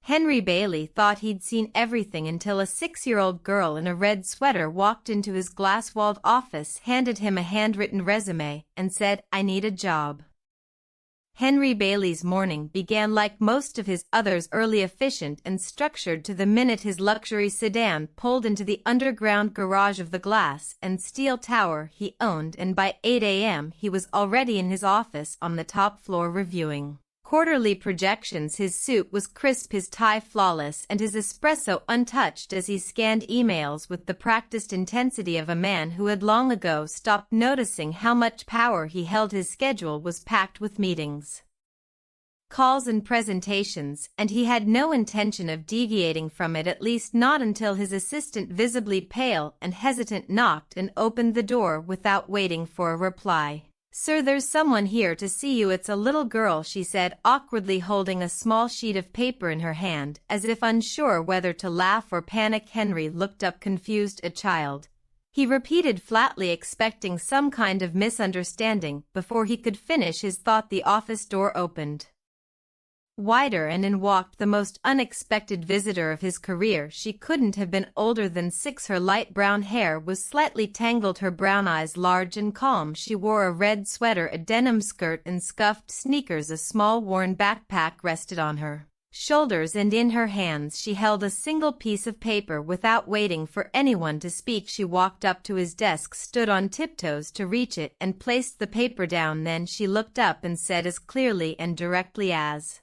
Henry Bailey thought he'd seen everything until a 6-year-old girl in a red sweater walked into his glass-walled office, handed him a handwritten resume, and said, "I need a job." Henry Bailey's morning began like most of his others, early, efficient, and structured to the minute his luxury sedan pulled into the underground garage of the glass and steel tower he owned, and by 8 a.m. he was already in his office on the top floor reviewing quarterly projections. His suit was crisp, his tie flawless, and his espresso untouched as he scanned emails with the practiced intensity of a man who had long ago stopped noticing how much power he held. His schedule was packed with meetings, calls, and presentations, and he had no intention of deviating from it, at least not until his assistant, visibly pale and hesitant, knocked and opened the door without waiting for a reply. "Sir, there's someone here to see you." "It's a little girl," she said, awkwardly holding a small sheet of paper in her hand, as if unsure whether to laugh or panic. Henry looked up confused. "A child," he repeated flatly, expecting some kind of misunderstanding. Before he could finish his thought, the office door opened wider, and in walked the most unexpected visitor of his career. She couldn't have been older than 6. Her light brown hair was slightly tangled, her brown eyes large and calm. She wore a red sweater, a denim skirt, and scuffed sneakers. A small worn backpack rested on her shoulders, and in her hands she held a single piece of paper. Without waiting for anyone to speak, she walked up to his desk, stood on tiptoes to reach it, and placed the paper down. Then she looked up and said as clearly and directly as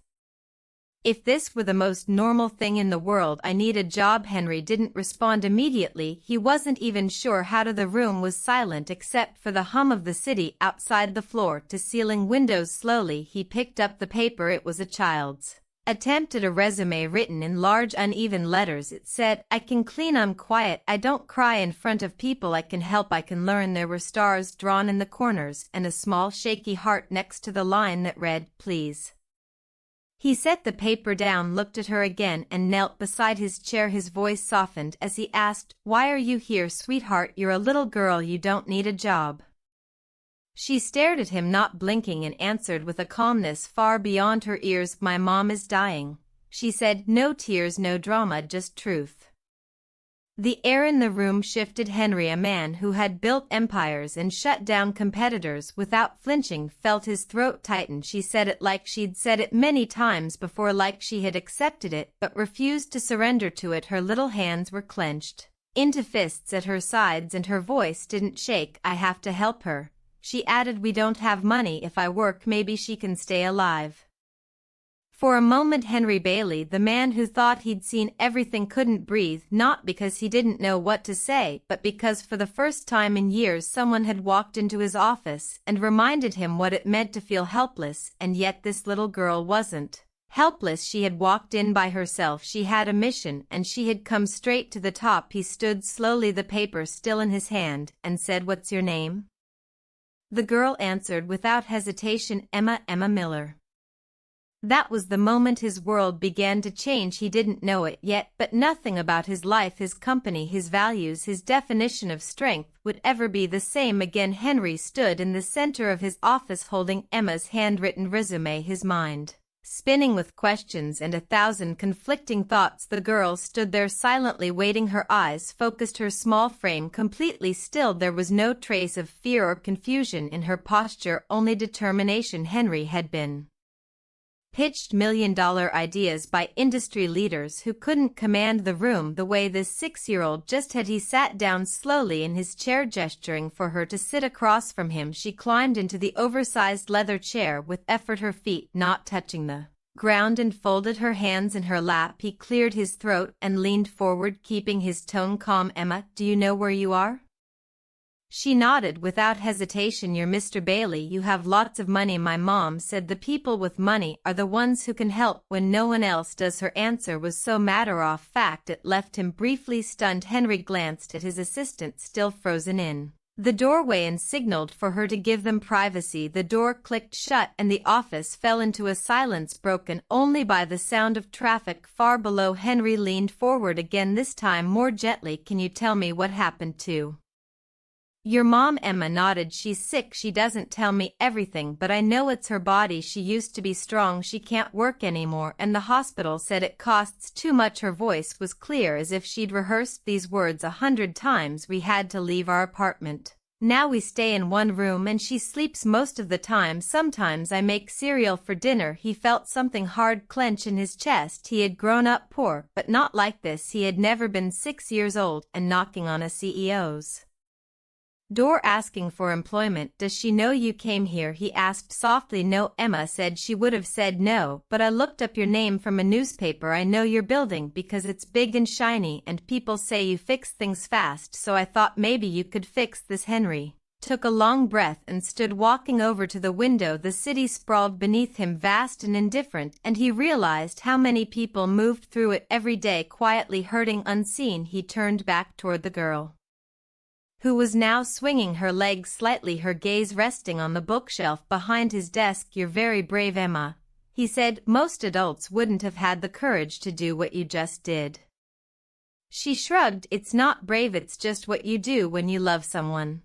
if this were the most normal thing in the world, "I need a job." Henry didn't respond immediately. He wasn't even sure how to. The room was silent except for the hum of the city outside. The floor-to-ceiling windows. Slowly he picked up the paper. It was a child's attempt at a resume written in large uneven letters. It said, "I can clean, I'm quiet, I don't cry in front of people, I can help, I can learn." There were stars drawn in the corners and a small shaky heart next to the line that read, "Please." He set the paper down, looked at her again, and knelt beside his chair. His voice softened as he asked, "Why are you here, sweetheart? You're a little girl, you don't need a job." She stared at him, not blinking, and answered with a calmness far beyond her ears, "My mom is dying," she said. No tears, no drama, just truth. The air in the room shifted. Henry, a man who had built empires and shut down competitors without flinching, felt his throat tighten. She said it like she'd said it many times before, like she had accepted it but refused to surrender to it. Her little hands were clenched into fists at her sides, and her voice didn't shake. "I have to help her," she added. "We don't have money. If I work, maybe she can stay alive." For a moment Henry Bailey, the man who thought he'd seen everything, couldn't breathe, not because he didn't know what to say, but because for the first time in years someone had walked into his office and reminded him what it meant to feel helpless. And yet this little girl wasn't helpless. She had walked in by herself. She had a mission, and she had come straight to the top. He stood slowly, the paper still in his hand, and said, "What's your name?" The girl answered without hesitation, Emma Miller." That was the moment his world began to change. He didn't know it yet, but nothing about his life, his company, his values, his definition of strength would ever be the same again. Henry stood in the center of his office holding Emma's handwritten resume, his mind spinning with questions and 1,000 conflicting thoughts. The girl stood there silently waiting, her eyes focused, her small frame completely still. There was no trace of fear or confusion in her posture, only determination. Henry had been pitched million-dollar ideas by industry leaders who couldn't command the room the way this 6-year-old just had. He sat down slowly in his chair, gesturing for her to sit across from him. She climbed into the oversized leather chair with effort, her feet not touching the ground, and folded her hands in her lap. He cleared his throat and leaned forward, keeping his tone calm. "Emma, do you know where you are?" She nodded without hesitation. "You're Mr. Bailey. You have lots of money. My mom said the people with money are the ones who can help when no one else does." Her answer was so matter-of-fact it left him briefly stunned. Henry glanced at his assistant, still frozen in the doorway, and signaled for her to give them privacy. The door clicked shut and the office fell into a silence broken only by the sound of traffic far below. Henry leaned forward again, this time more gently. "Can you tell me what happened to Your mom? Emma nodded. She's sick. She doesn't tell me everything, but I know it's her body. She used to be strong. She can't work anymore, and the hospital said it costs too much. Her voice was clear as if she'd rehearsed these words 100 times. We had to leave our apartment. Now we stay in one room and she sleeps most of the time. Sometimes I make cereal for dinner. He felt something hard clench in his chest. He had grown up poor, but not like this. He had never been 6 years old and knocking on a CEO's door asking for employment. Does she know you came here? He asked softly. No, Emma said. She would have said no, but I looked up your name from a newspaper. I know your building because it's big and shiny and people say you fix things fast, so I thought maybe you could fix this. Henry took a long breath and stood walking over to the window. The city sprawled beneath him, vast and indifferent, and he realized how many people moved through it every day, quietly hurting, unseen. He turned back toward the girl, who was now swinging her legs slightly, her gaze resting on the bookshelf behind his desk. You're very brave, Emma, he said. Most adults wouldn't have had the courage to do what you just did. She shrugged. It's not brave, it's just what you do when you love someone.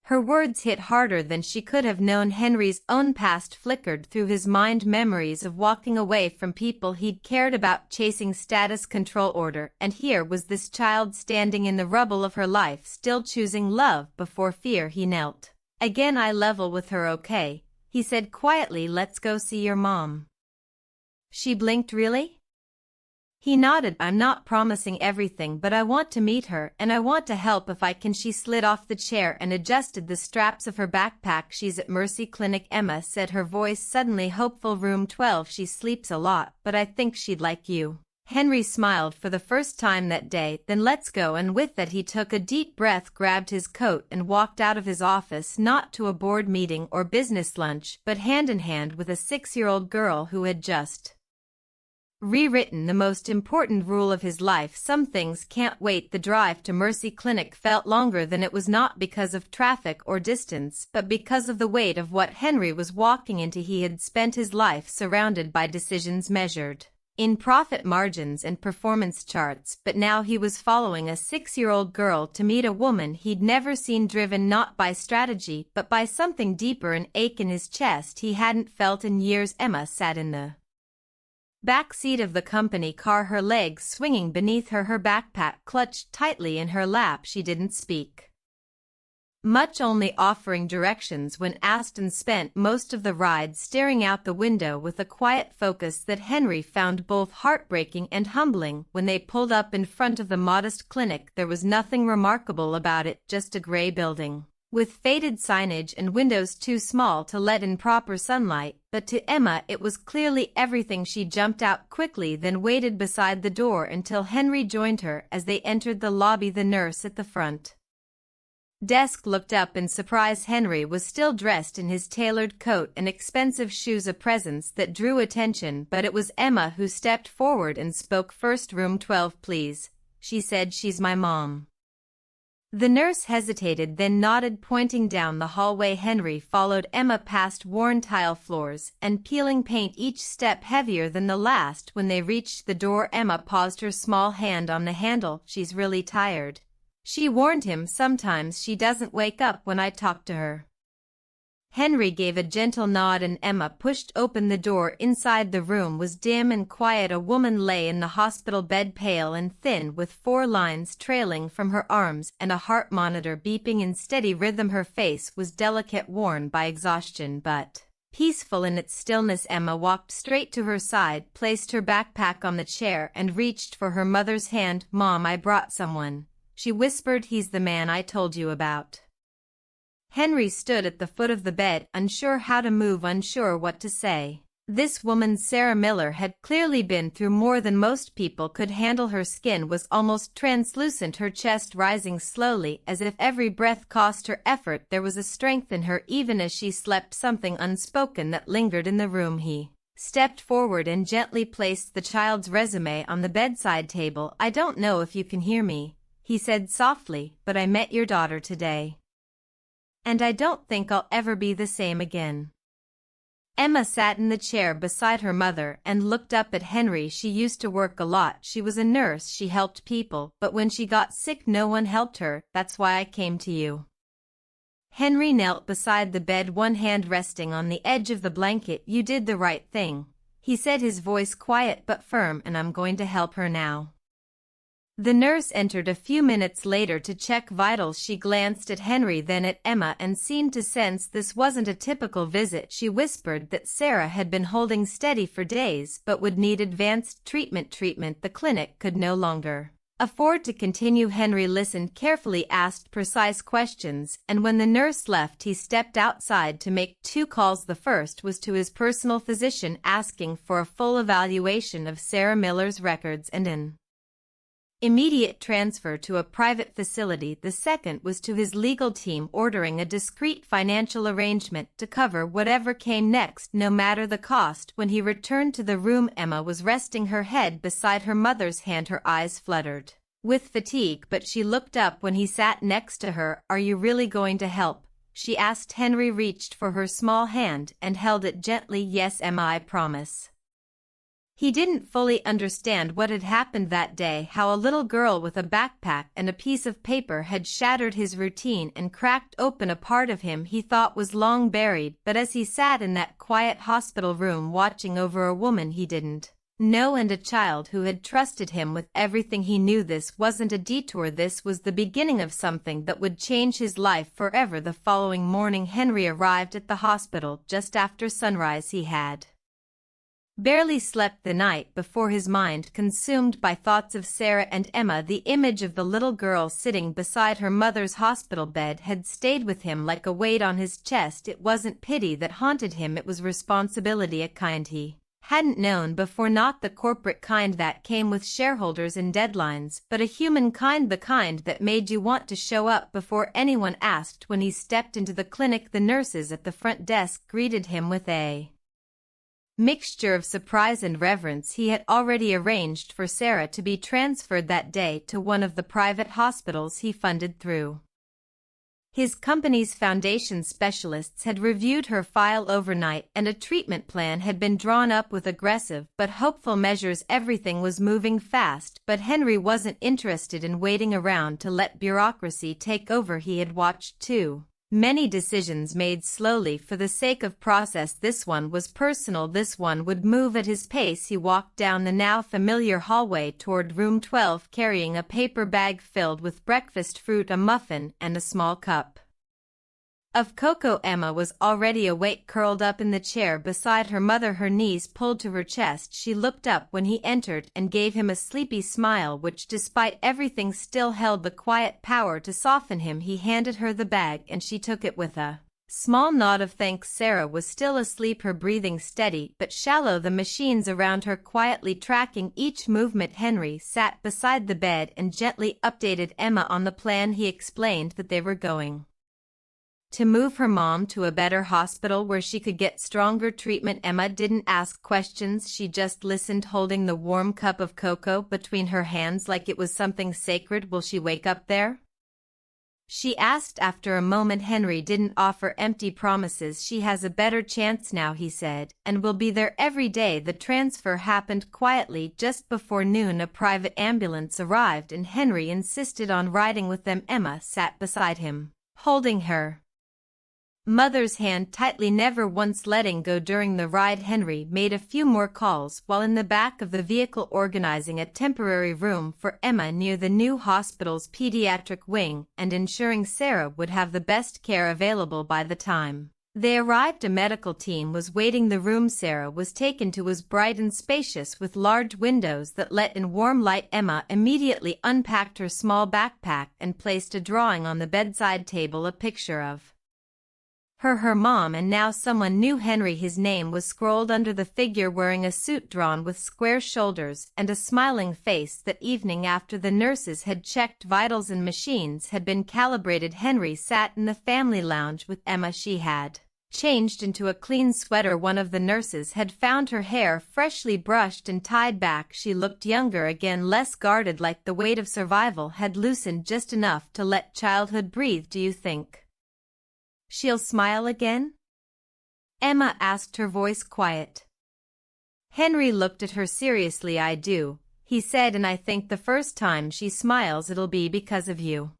Her words hit harder than she could have known. Henry's own past flickered through his mind, memories of walking away from people he'd cared about, chasing status, control, order, and here was this child standing in the rubble of her life, still choosing love before fear. He knelt again. I level with her, okay, he said quietly. Let's go see your mom. She blinked. Really? He nodded. I'm not promising everything, but I want to meet her, and I want to help if I can. She slid off the chair and adjusted the straps of her backpack. She's at Mercy Clinic, Emma said, her voice suddenly hopeful. Room 12. She sleeps a lot, but I think she'd like you. Henry smiled for the first time that day. Then let's go. And with that he took a deep breath, grabbed his coat, and walked out of his office, not to a board meeting or business lunch, but hand in hand with a 6-year-old girl who had just rewritten the most important rule of his life. Some things can't wait. The drive to Mercy Clinic felt longer than it was, not because of traffic or distance, but because of the weight of what Henry was walking into. He had spent his life surrounded by decisions measured in profit margins and performance charts, but now he was following a 6-year-old girl to meet a woman he'd never seen, driven not by strategy but by something deeper, an ache in his chest he hadn't felt in years. Emma sat in the back seat of the company car, her legs swinging beneath her, her backpack clutched tightly in her lap. She didn't speak much, only offering directions when asked, and spent most of the ride staring out the window with a quiet focus that Henry found both heartbreaking and humbling. When they pulled up in front of the modest clinic, there was nothing remarkable about it, just a gray building with faded signage and windows too small to let in proper sunlight, but to Emma it was clearly everything. She jumped out quickly, then waited beside the door until Henry joined her. As they entered the lobby, the nurse at the front desk looked up in surprise. Henry was still dressed in his tailored coat and expensive shoes, a presence that drew attention, but it was Emma who stepped forward and spoke first. Room 12, please, she said. She's my mom. The nurse hesitated, then nodded, pointing down the hallway. Henry followed Emma past worn tile floors and peeling paint, each step heavier than the last. When they reached the door, Emma paused, her small hand on the handle. She's really tired, she warned him. Sometimes she doesn't wake up when I talk to her. Henry gave a gentle nod and Emma pushed open the door. Inside, the room was dim and quiet. A woman lay in the hospital bed, pale and thin, with 4 lines trailing from her arms and a heart monitor beeping in steady rhythm. Her face was delicate, worn by exhaustion, but peaceful in its stillness. Emma walked straight to her side, placed her backpack on the chair, and reached for her mother's hand. Mom, I brought someone, she whispered. He's the man I told you about. Henry stood at the foot of the bed, unsure how to move, unsure what to say. This woman, Sarah Miller, had clearly been through more than most people could handle. Her skin was almost translucent, her chest rising slowly as if every breath cost her effort. There was a strength in her even as she slept, something unspoken that lingered in the room. He stepped forward and gently placed the child's resume on the bedside table. I don't know if you can hear me, he said softly, but I met your daughter today, and I don't think I'll ever be the same again. Emma sat in the chair beside her mother and looked up at Henry. She used to work a lot. She was a nurse. She helped people, but when she got sick no one helped her. That's why I came to you. Henry knelt beside the bed, one hand resting on the edge of the blanket. You did the right thing, he said, his voice quiet but firm, and I'm going to help her now. The nurse entered a few minutes later to check vitals. She glanced at Henry, then at Emma, and seemed to sense this wasn't a typical visit. She whispered that Sarah had been holding steady for days but would need advanced treatment. The clinic could no longer afford to continue. Henry listened carefully, asked precise questions, and when the nurse left he stepped outside to make 2 calls. The first was to his personal physician asking for a full evaluation of Sarah Miller's records and an immediate transfer to a private facility. The second was to his legal team ordering a discreet financial arrangement to cover whatever came next, no matter the cost. When he returned to the room, Emma was resting her head beside her mother's hand. Her eyes fluttered with fatigue, but she looked up when he sat next to her. Are you really going to help? She asked. Henry reached for her small hand and held it gently. Yes, Emma, I promise. He didn't fully understand what had happened that day, how a little girl with a backpack and a piece of paper had shattered his routine and cracked open a part of him he thought was long buried. But as he sat in that quiet hospital room watching over a woman he didn't know and a child who had trusted him with everything, he knew this wasn't a detour. This was the beginning of something that would change his life forever. The following morning Henry arrived at the hospital just after sunrise. He had barely slept the night before, his mind consumed by thoughts of Sarah and Emma. The image of the little girl sitting beside her mother's hospital bed had stayed with him like a weight on his chest. It wasn't pity that haunted him, it was responsibility, a kind he hadn't known before, not the corporate kind that came with shareholders and deadlines, but a human kind, the kind that made you want to show up before anyone asked. When he stepped into the clinic, the nurses at the front desk greeted him with a mixture of surprise and reverence. He had already arranged for Sarah to be transferred that day to one of the private hospitals he funded through his company's foundation. Specialists had reviewed her file overnight, and a treatment plan had been drawn up with aggressive but hopeful measures. Everything was moving fast, but Henry wasn't interested in waiting around to let bureaucracy take over. He had watched too many decisions made slowly for the sake of process. This one was personal. This one would move at his pace. He walked down the now familiar hallway toward room 12, carrying a paper bag filled with breakfast fruit, a muffin, and a small cup of cocoa. Emma was already awake, curled up in the chair beside her mother, her knees pulled to her chest. She looked up when he entered and gave him a sleepy smile which, despite everything, still held the quiet power to soften him. He handed her the bag and she took it with a small nod of thanks. Sarah was still asleep, her breathing steady but shallow, the machines around her quietly tracking each movement. Henry sat beside the bed and gently updated Emma on the plan. He explained that they were going to move her mom to a better hospital where she could get stronger treatment. Emma didn't ask questions, she just listened, holding the warm cup of cocoa between her hands like it was something sacred. Will she wake up there? She asked after a moment. Henry didn't offer empty promises. She has a better chance now, he said, and will be there every day. The transfer happened quietly. Just before noon a private ambulance arrived and Henry insisted on riding with them. Emma sat beside him, holding her mother's hand tightly, never once letting go during the ride. Henry made a few more calls while in the back of the vehicle organizing a temporary room for Emma near the new hospital's pediatric wing and ensuring Sarah would have the best care available by the time they arrived. A medical team was waiting. The room Sarah was taken to was bright and spacious with large windows that let in warm light. Emma immediately unpacked her small backpack and placed a drawing on the bedside table, a picture of her mom, and now someone new, Henry. His name was scrolled under the figure, wearing a suit drawn with square shoulders and a smiling face. That evening, after the nurses had checked vitals and machines had been calibrated, Henry sat in the family lounge with Emma. She had changed into a clean sweater. One of the nurses had found her hair freshly brushed and tied back. She looked younger again, less guarded, like the weight of survival had loosened just enough to let childhood breathe. Do you think she'll smile again? Emma asked, her voice quiet. Henry looked at her seriously. I do, he said, and I think the first time she smiles it'll be because of you.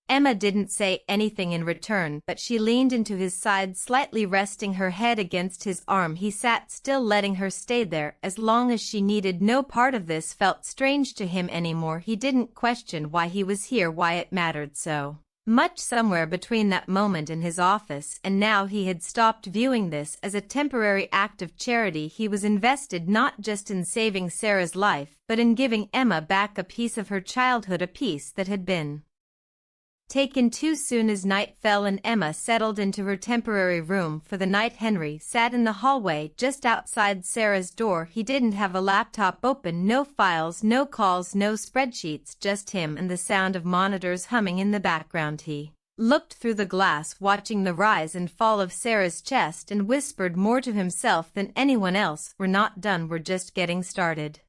Emma didn't say anything in return, but she leaned into his side, slightly resting her head against his arm. He sat still, letting her stay there as long as she needed. No part of this felt strange to him anymore. He didn't question why he was here, why it mattered so much. Somewhere between that moment in his office and now, he had stopped viewing this as a temporary act of charity. He was invested not just in saving Sarah's life, but in giving Emma back a piece of her childhood, a piece that had been taken too soon. As night fell and Emma settled into her temporary room for the night, Henry sat in the hallway just outside Sarah's door. He didn't have a laptop open, no files, no calls, no spreadsheets, just him and the sound of monitors humming in the background. He looked through the glass, watching the rise and fall of Sarah's chest, and whispered more to himself than anyone else, "We're not done, we're just getting started."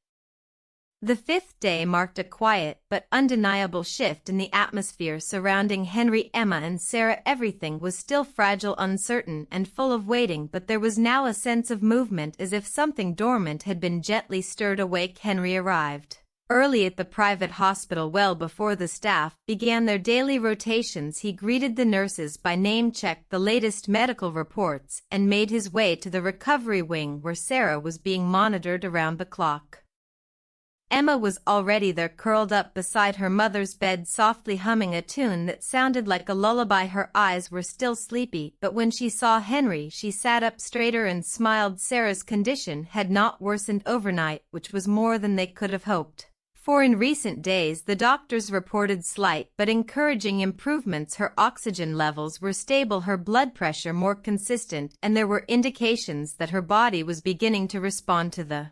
The fifth day marked a quiet but undeniable shift in the atmosphere surrounding Henry, Emma, and Sarah. Everything was still fragile, uncertain, and full of waiting, but there was now a sense of movement, as if something dormant had been gently stirred awake. Henry arrived early at the private hospital, well before the staff began their daily rotations. He greeted the nurses by name, checked the latest medical reports, and made his way to the recovery wing where Sarah was being monitored around the clock. Emma was already there, curled up beside her mother's bed, softly humming a tune that sounded like a lullaby. Her eyes were still sleepy, but when she saw Henry, she sat up straighter and smiled. Sarah's condition had not worsened overnight, which was more than they could have hoped, for in recent days the doctors reported slight but encouraging improvements. Her oxygen levels were stable, her blood pressure more consistent, and there were indications that her body was beginning to respond to the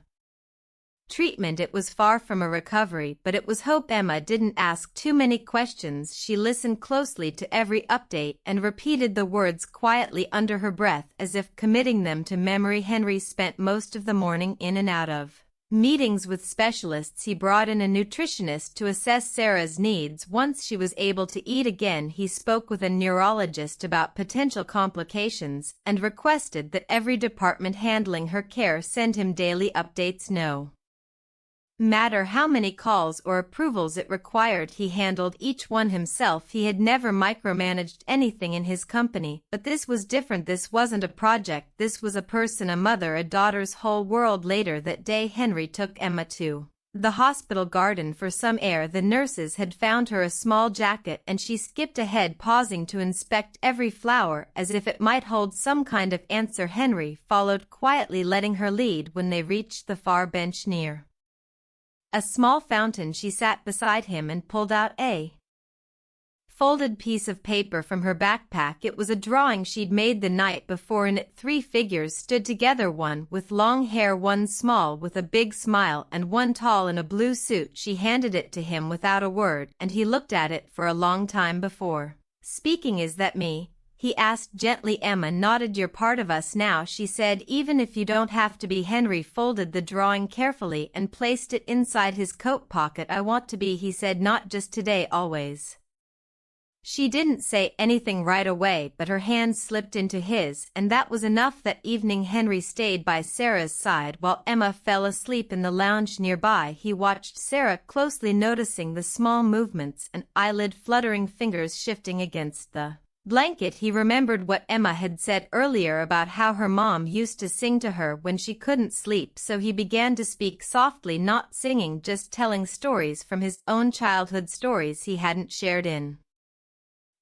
treatment. It was far from a recovery, but it was hope. Emma didn't ask too many questions. She listened closely to every update and repeated the words quietly under her breath, as if committing them to memory. Henry spent most of the morning in and out of meetings with specialists. He brought in a nutritionist to assess Sarah's needs. Once she was able to eat again, he spoke with a neurologist about potential complications and requested that every department handling her care send him daily updates. No matter how many calls or approvals it required, he handled each one himself. He had never micromanaged anything in his company, but this was different. This wasn't a project, this was a person, a mother, a daughter's whole world. Later that day, Henry took Emma to the hospital garden for some air. The nurses had found her a small jacket, and she skipped ahead, pausing to inspect every flower as if it might hold some kind of answer. Henry followed quietly, letting her lead. When they reached the far bench near a small fountain, she sat beside him and pulled out a folded piece of paper from her backpack. It was a drawing she'd made the night before. In it, 3 figures stood together, one with long hair, one small with a big smile, and one tall in a blue suit. She handed it to him without a word, and he looked at it for a long time before speaking. "Is that me?" he asked gently. Emma nodded. "You're part of us now," she said, "even if you don't have to be." Henry folded the drawing carefully and placed it inside his coat pocket. "I want to be," he said, "not just today, always." She didn't say anything right away, but her hand slipped into his, and that was enough. That evening, Henry stayed by Sarah's side while Emma fell asleep in the lounge nearby. He watched Sarah closely, noticing the small movements and eyelid fluttering, fingers shifting against the blanket. He remembered what Emma had said earlier about how her mom used to sing to her when she couldn't sleep, so he began to speak softly, not singing, just telling stories from his own childhood, stories he hadn't shared in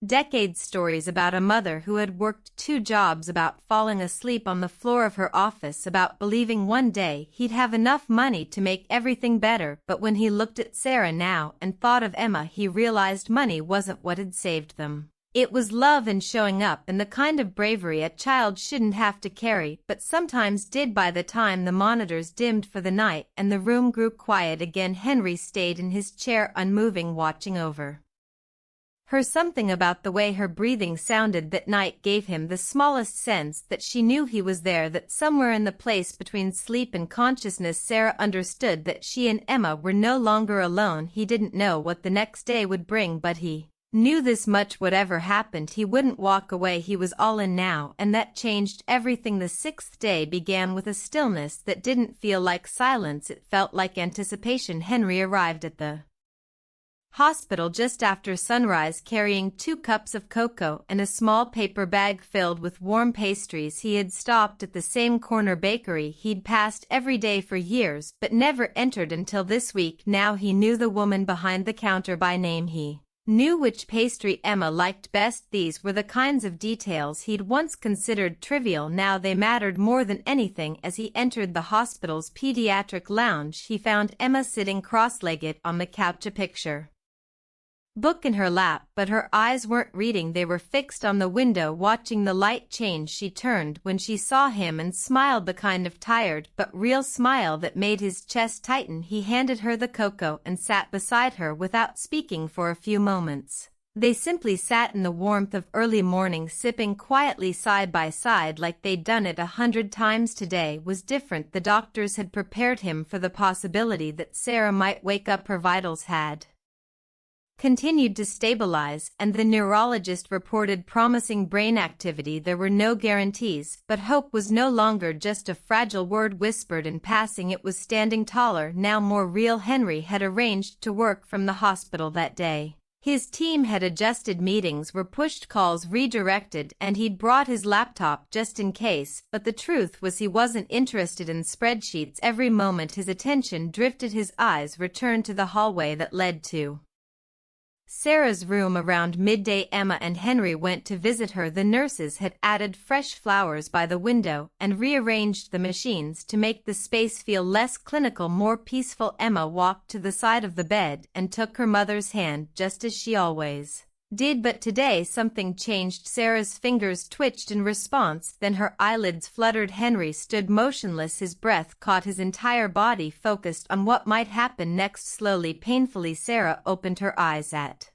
decades, stories about a mother who had worked 2 jobs, about falling asleep on the floor of her office, about believing one day he'd have enough money to make everything better. But when he looked at Sarah now and thought of Emma, he realized money wasn't what had saved them. It was love and showing up, and the kind of bravery a child shouldn't have to carry, but sometimes did. By the time the monitors dimmed for the night and the room grew quiet again, Henry stayed in his chair, unmoving, watching over her. Something about the way her breathing sounded that night gave him the smallest sense that she knew he was there, that somewhere in the place between sleep and consciousness, Sarah understood that she and Emma were no longer alone. He didn't know what the next day would bring, but he Knew this much whatever happened he wouldn't walk away, he was all in now, and that changed everything. The sixth day began with a stillness that didn't feel like silence, it felt like anticipation. Henry arrived at the hospital just after sunrise carrying 2 cups of cocoa and a small paper bag filled with warm pastries. He had stopped at the same corner bakery he'd passed every day for years but never entered until this week. Now he knew the woman behind the counter by name. He knew which pastry Emma liked best. These were the kinds of details he'd once considered trivial. Now they mattered more than anything. As he entered the hospital's pediatric lounge, he found Emma sitting cross-legged on the couch, a picture book in her lap, but her eyes weren't reading, they were fixed on the window, watching the light change. She turned when she saw him and smiled, the kind of tired but real smile that made his chest tighten. He handed her the cocoa and sat beside her without speaking for a few moments. They simply sat in the warmth of early morning, sipping quietly side by side like they'd done it 100 times. Today was different. The doctors had prepared him for the possibility that Sarah might wake up. Her vitals had continued to stabilize, and the neurologist reported promising brain activity. There were no guarantees, but hope was no longer just a fragile word whispered in passing. It was standing taller, now more real. Henry had arranged to work from the hospital that day. His team had adjusted, meetings were pushed, calls redirected, and he'd brought his laptop just in case, but the truth was he wasn't interested in spreadsheets. Every moment his attention drifted, his eyes returned to the hallway that led to Sarah's room. Around midday, Emma and Henry went to visit her. The nurses had added fresh flowers by the window and rearranged the machines to make the space feel less clinical, more peaceful. Emma walked to the side of the bed and took her mother's hand, just as she always did, but today something changed. Sarah's fingers twitched in response, then her eyelids fluttered. Henry stood motionless, his breath caught, his entire body focused on what might happen next. Slowly, painfully, Sarah opened her eyes. At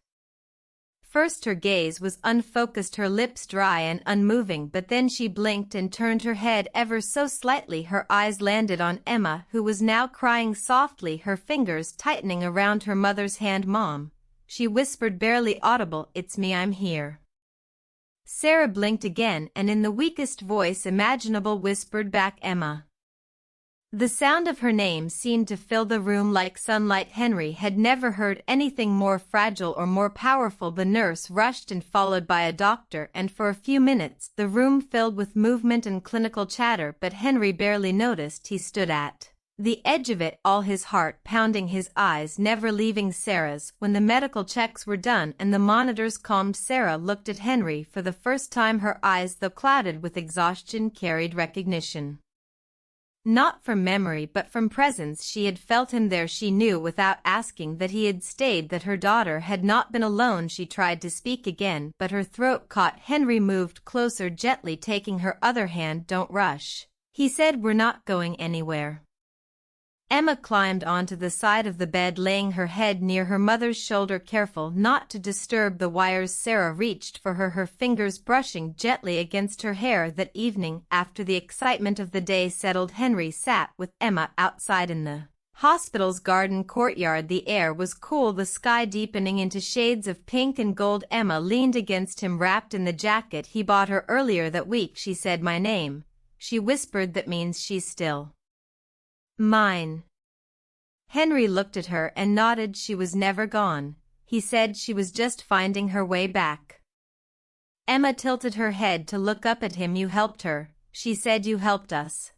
first her gaze was unfocused, her lips dry and unmoving, but then she blinked and turned her head ever so slightly. Her eyes landed on Emma, who was now crying softly, her fingers tightening around her mother's hand. "Mom," she whispered, barely audible. "It's me, I'm here." Sarah blinked again and in the weakest voice imaginable whispered back, "Emma." The sound of her name seemed to fill the room like sunlight. Henry had never heard anything more fragile or more powerful. The nurse rushed in, followed by a doctor, and for a few minutes the room filled with movement and clinical chatter, but Henry barely noticed. He stood at the edge of it, all his heart pounding, his eyes never leaving Sarah's. When the medical checks were done and the monitors calmed, Sarah looked at Henry for the first time. Her eyes, though clouded with exhaustion, carried recognition. Not from memory but from presence. She had felt him there. She knew without asking that he had stayed, that her daughter had not been alone. She tried to speak again, but her throat caught. Henry moved closer, gently taking her other hand. "Don't rush," he said. "We're not going anywhere." Emma climbed onto the side of the bed, laying her head near her mother's shoulder, careful not to disturb the wires. Sarah reached for her, her fingers brushing gently against her hair. That evening, after the excitement of the day settled, Henry sat with Emma outside in the hospital's garden courtyard. The air was cool, the sky deepening into shades of pink and gold. Emma leaned against him, wrapped in the jacket he bought her earlier that week. She said, "My name," she whispered. "That means she's still mine." Henry looked at her and nodded. "She was never gone," he said. "She was just finding her way back." Emma tilted her head to look up at him. "You helped her," she said. "You helped us."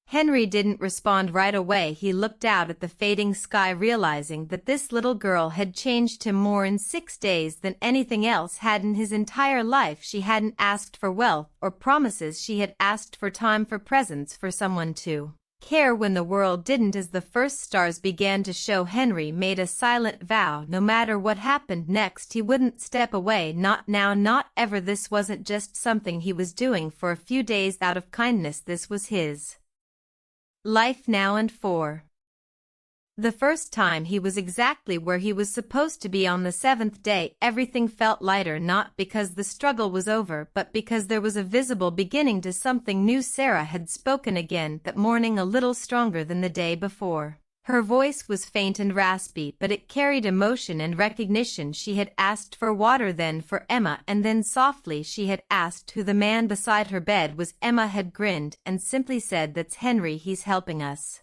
Henry didn't respond right away. He looked out at the fading sky, realizing that this little girl had changed him more in 6 days than anything else had in his entire life. She hadn't asked for wealth or promises. She had asked for time, for presence, for someone to care when the world didn't. As the first stars began to show, Henry made a silent vow. No matter what happened next, he wouldn't step away. Not now, not ever. This wasn't just something he was doing for a few days out of kindness. This was his life now, and for the first time he was exactly where he was supposed to be. On the 7th day, everything felt lighter, not because the struggle was over, but because there was a visible beginning to something new. Sarah had spoken again that morning, a little stronger than the day before. Her voice was faint and raspy, but it carried emotion and recognition. She had asked for water, then for Emma, and then softly she had asked who the man beside her bed was. Emma had grinned and simply said, "That's Henry, he's helping us."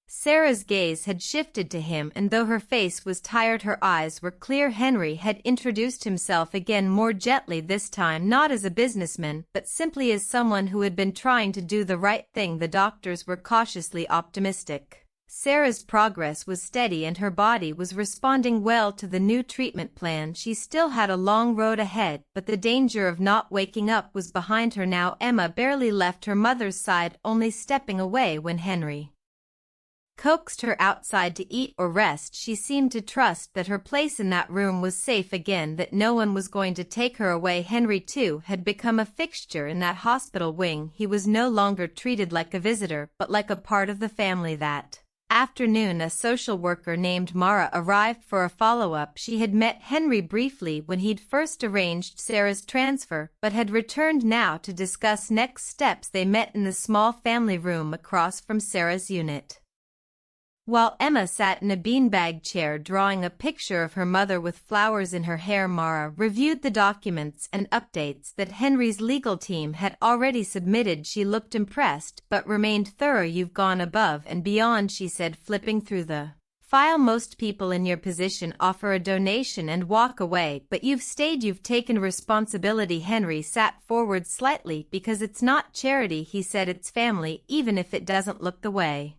Sarah's gaze had shifted to him, and though her face was tired, her eyes were clear. Henry had introduced himself again, more gently this time, not as a businessman, but simply as someone who had been trying to do the right thing. The doctors were cautiously optimistic. Sarah's progress was steady and her body was responding well to the new treatment plan. She still had a long road ahead, but the danger of not waking up was behind her now. Emma barely left her mother's side, only stepping away when Henry coaxed her outside to eat or rest. She seemed to trust that her place in that room was safe again, that no one was going to take her away. Henry, too, had become a fixture in that hospital wing. He was no longer treated like a visitor, but like a part of the family. That afternoon, a social worker named Mara arrived for a follow-up. She had met Henry briefly when he'd first arranged Sarah's transfer, but had returned now to discuss next steps. They met in the small family room across from Sarah's unit. While Emma sat in a beanbag chair drawing a picture of her mother with flowers in her hair, Mara reviewed the documents and updates that Henry's legal team had already submitted. She looked impressed but remained thorough. "You've gone above and beyond," she said, flipping through the file. "Most people in your position offer a donation and walk away, but you've stayed. You've taken responsibility." Henry sat forward slightly. "Because it's not charity," he said, "it's family, even if it doesn't look the way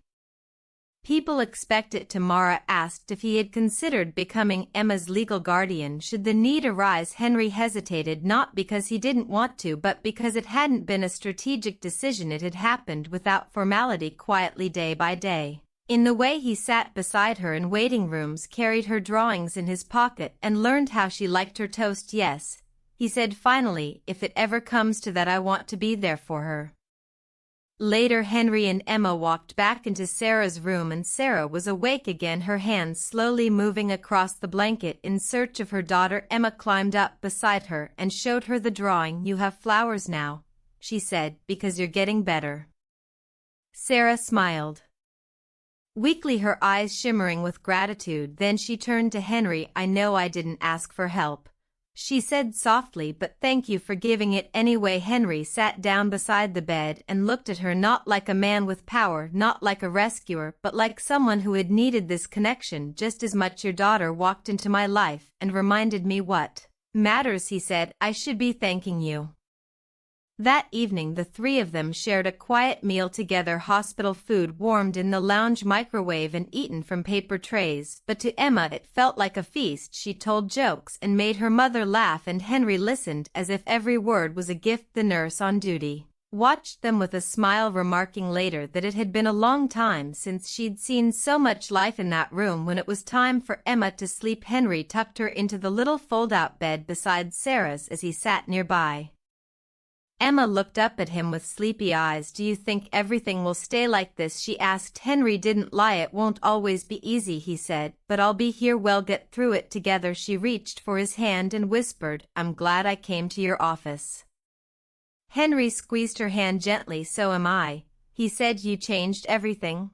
people expect it to." Mara asked if he had considered becoming Emma's legal guardian should the need arise. Henry hesitated, not because he didn't want to, but because it hadn't been a strategic decision. It had happened without formality, quietly, day by day. In the way he sat beside her in waiting rooms, carried her drawings in his pocket, and learned how she liked her toast. "Yes," he said finally, "if it ever comes to that, I want to be there for her." Later, Henry and Emma walked back into Sarah's room, and Sarah was awake again, her hands slowly moving across the blanket in search of her daughter. Emma climbed up beside her and showed her the drawing. "You have flowers now," she said, "because you're getting better." Sarah smiled weakly, her eyes shimmering with gratitude. Then she turned to Henry. "I know I didn't ask for help," she said softly, "but thank you for giving it anyway." Henry sat down beside the bed and looked at her, not like a man with power, not like a rescuer, but like someone who had needed this connection just as much. "Your daughter walked into my life and reminded me what matters," he said. "I should be thanking you." That evening the three of them shared a quiet meal together, hospital food warmed in the lounge microwave and eaten from paper trays, but to Emma it felt like a feast. She told jokes and made her mother laugh, and Henry listened as if every word was a gift. The nurse on duty watched them with a smile, remarking later that it had been a long time since she'd seen so much life in that room. When it was time for Emma to sleep, Henry tucked her into the little fold-out bed beside Sarah's as he sat nearby. Emma looked up at him with sleepy eyes. "Do you think everything will stay like this?" she asked. Henry didn't lie. "It won't always be easy," he said, "but I'll be here. We'll get through it together." She reached for his hand and whispered, "I'm glad I came to your office." Henry squeezed her hand gently. "So am I," he said. "You changed everything."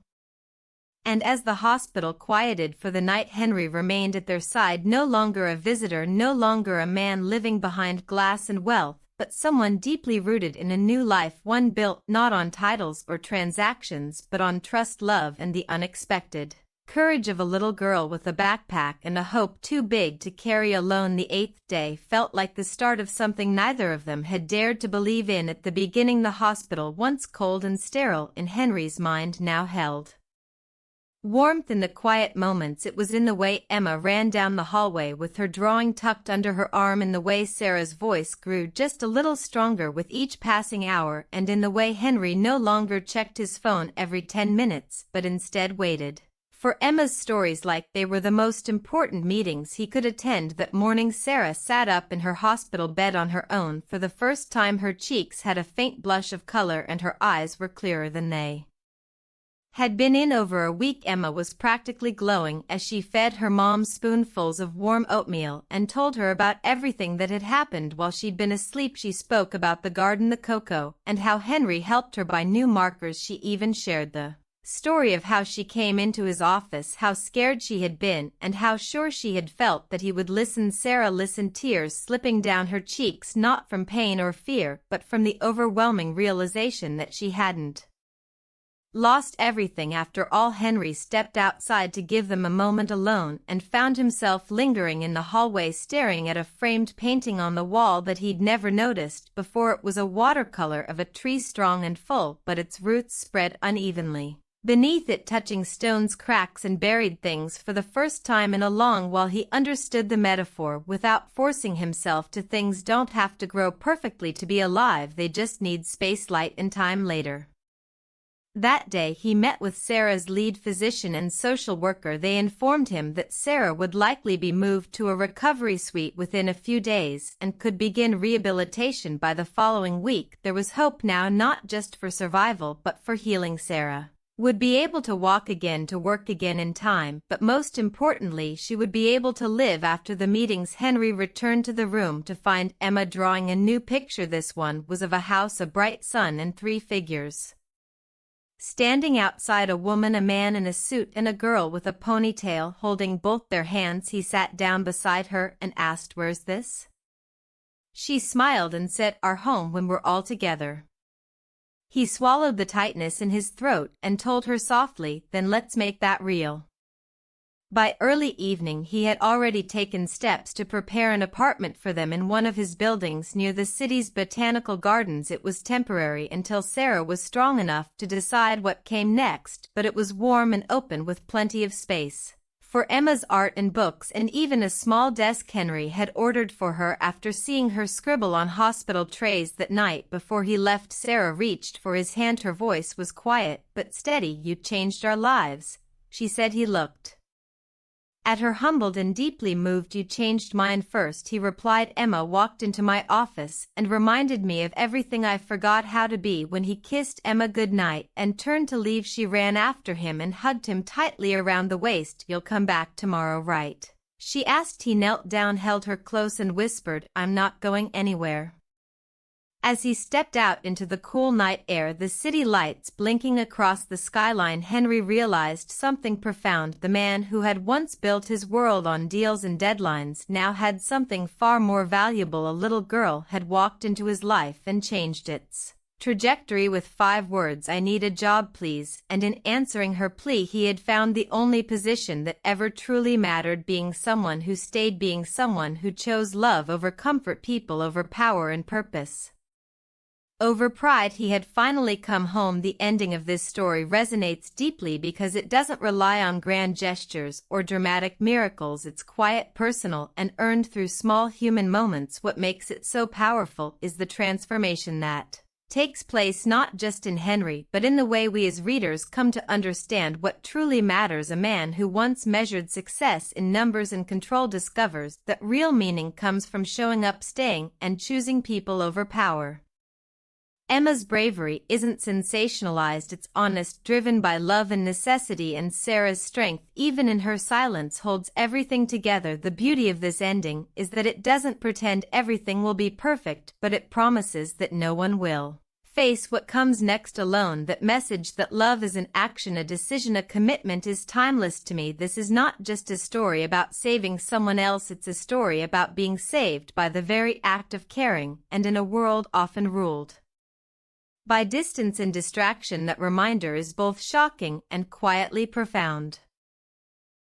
And as the hospital quieted for the night, Henry remained at their side, no longer a visitor, no longer a man living behind glass and wealth, but someone deeply rooted in a new life, one built not on titles or transactions but on trust, love, and the unexpected courage of a little girl with a backpack and a hope too big to carry alone. The 8th day felt like the start of something neither of them had dared to believe in at the beginning. The hospital, once cold and sterile in Henry's mind, now held warmth in the quiet moments. It was in the way Emma ran down the hallway with her drawing tucked under her arm, in the way Sarah's voice grew just a little stronger with each passing hour, and in the way Henry no longer checked his phone every 10 minutes, but instead waited for Emma's stories like they were the most important meetings he could attend. That morning Sarah sat up in her hospital bed on her own. For the first time her cheeks had a faint blush of color and her eyes were clearer than they had been in over a week. Emma was practically glowing as she fed her mom spoonfuls of warm oatmeal and told her about everything that had happened while she'd been asleep. She spoke about the garden, the cocoa, and how Henry helped her buy new markers. She even shared the story of how she came into his office, how scared she had been, and how sure she had felt that he would listen. Sarah listened, tears slipping down her cheeks, not from pain or fear, but from the overwhelming realization that she hadn't lost everything. After all, Henry stepped outside to give them a moment alone and found himself lingering in the hallway, staring at a framed painting on the wall that he'd never noticed before. It was a watercolor of a tree, strong and full, but its roots spread unevenly beneath it, touching stones, cracks, and buried things. For the first time in a long while he understood the metaphor without forcing himself to. Things don't have to grow perfectly to be alive, they just need space, light, and time. Later that day he met with Sarah's lead physician and social worker. They informed him that Sarah would likely be moved to a recovery suite within a few days and could begin rehabilitation by the following week. There was hope now, not just for survival but for healing. Sarah would be able to walk again, to work again in time, but most importantly, she would be able to live after the meetings. Henry returned to the room to find Emma drawing a new picture. This one was of a house, a bright sun, and three figures standing outside: a woman, a man in a suit, and a girl with a ponytail holding both their hands. He sat down beside her and asked, "Where's this?" She smiled and said, "Our home, when we're all together." He swallowed the tightness in his throat and told her softly, "Then let's make that real." By early evening he had already taken steps to prepare an apartment for them in one of his buildings near the city's botanical gardens. It was temporary until Sarah was strong enough to decide what came next, but it was warm and open with plenty of space for Emma's art and books, and even a small desk Henry had ordered for her after seeing her scribble on hospital trays that night before he left. Sarah reached for his hand. Her voice was quiet but steady. "You changed our lives," she said. He looked at her, humbled and deeply moved. "You changed mine first," he replied. "Emma walked into my office and reminded me of everything I forgot how to be." When he kissed Emma goodnight and turned to leave, she ran after him and hugged him tightly around the waist. "You'll come back tomorrow, right?" she asked. He knelt down, held her close, and whispered, "I'm not going anywhere." As he stepped out into the cool night air, the city lights blinking across the skyline, Henry realized something profound. The man who had once built his world on deals and deadlines now had something far more valuable. A little girl had walked into his life and changed its trajectory with 5 words, "I need a job, please," and in answering her plea he had found the only position that ever truly mattered: being someone who stayed, being someone who chose love over comfort, people over power, and purpose over pride. He had finally come home. The ending of this story resonates deeply because it doesn't rely on grand gestures or dramatic miracles. It's quiet, personal, and earned through small human moments. What makes it so powerful is the transformation that takes place not just in Henry but in the way we as readers come to understand what truly matters. A man who once measured success in numbers and control discovers that real meaning comes from showing up, staying, and choosing people over power. Emma's bravery isn't sensationalized, it's honest, driven by love and necessity, and Sarah's strength, even in her silence, holds everything together. The beauty of this ending is that it doesn't pretend everything will be perfect, but it promises that no one will face what comes next alone. That message, that love is an action, a decision, a commitment, is timeless to me. This is not just a story about saving someone else, it's a story about being saved by the very act of caring, and in a world often ruled by distance and distraction, that reminder is both shocking and quietly profound.